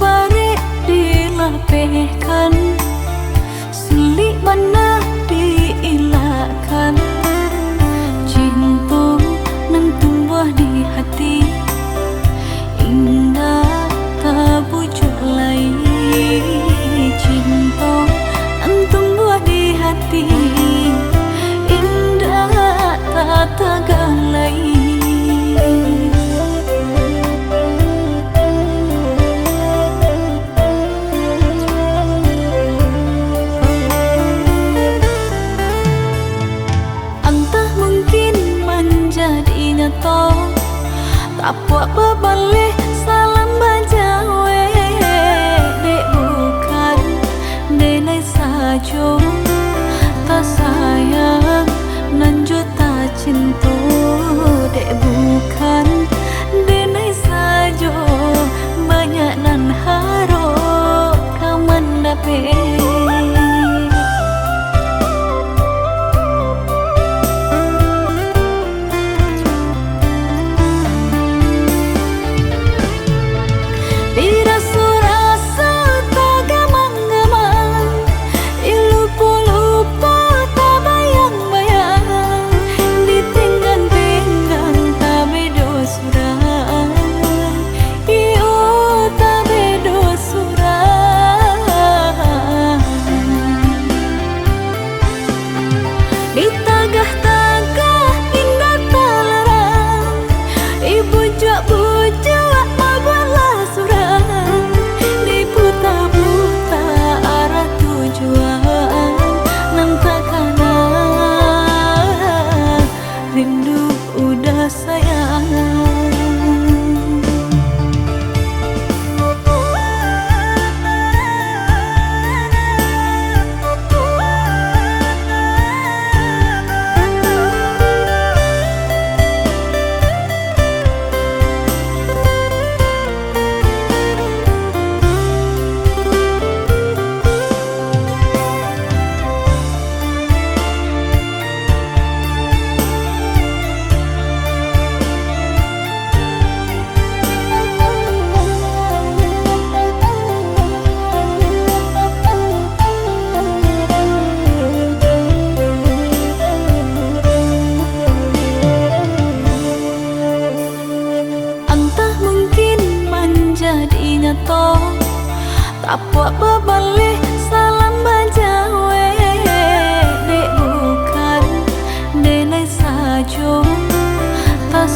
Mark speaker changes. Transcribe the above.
Speaker 1: bare dilapehkan, sulit mana dielakkan. Cinta nan tumbuh di hati, indah tak bujuk lain. Cinta nan tumbuh di hati, indah tak tegang lain. Tak puak berbalik salam bajawe, dek bukan denai sajo. Tak sayang nan juta cinta, dek bukan denai sajo. Banyak nan harap kaman dapat. Di tagah-tagah indah talarang, bujuk-bujuk mabalah surang. Di buta-buta arah tujuan, nang takanan rindu udah sayang. Tak puak berbalik salam bajawe, dek bukan denai sajo. Tak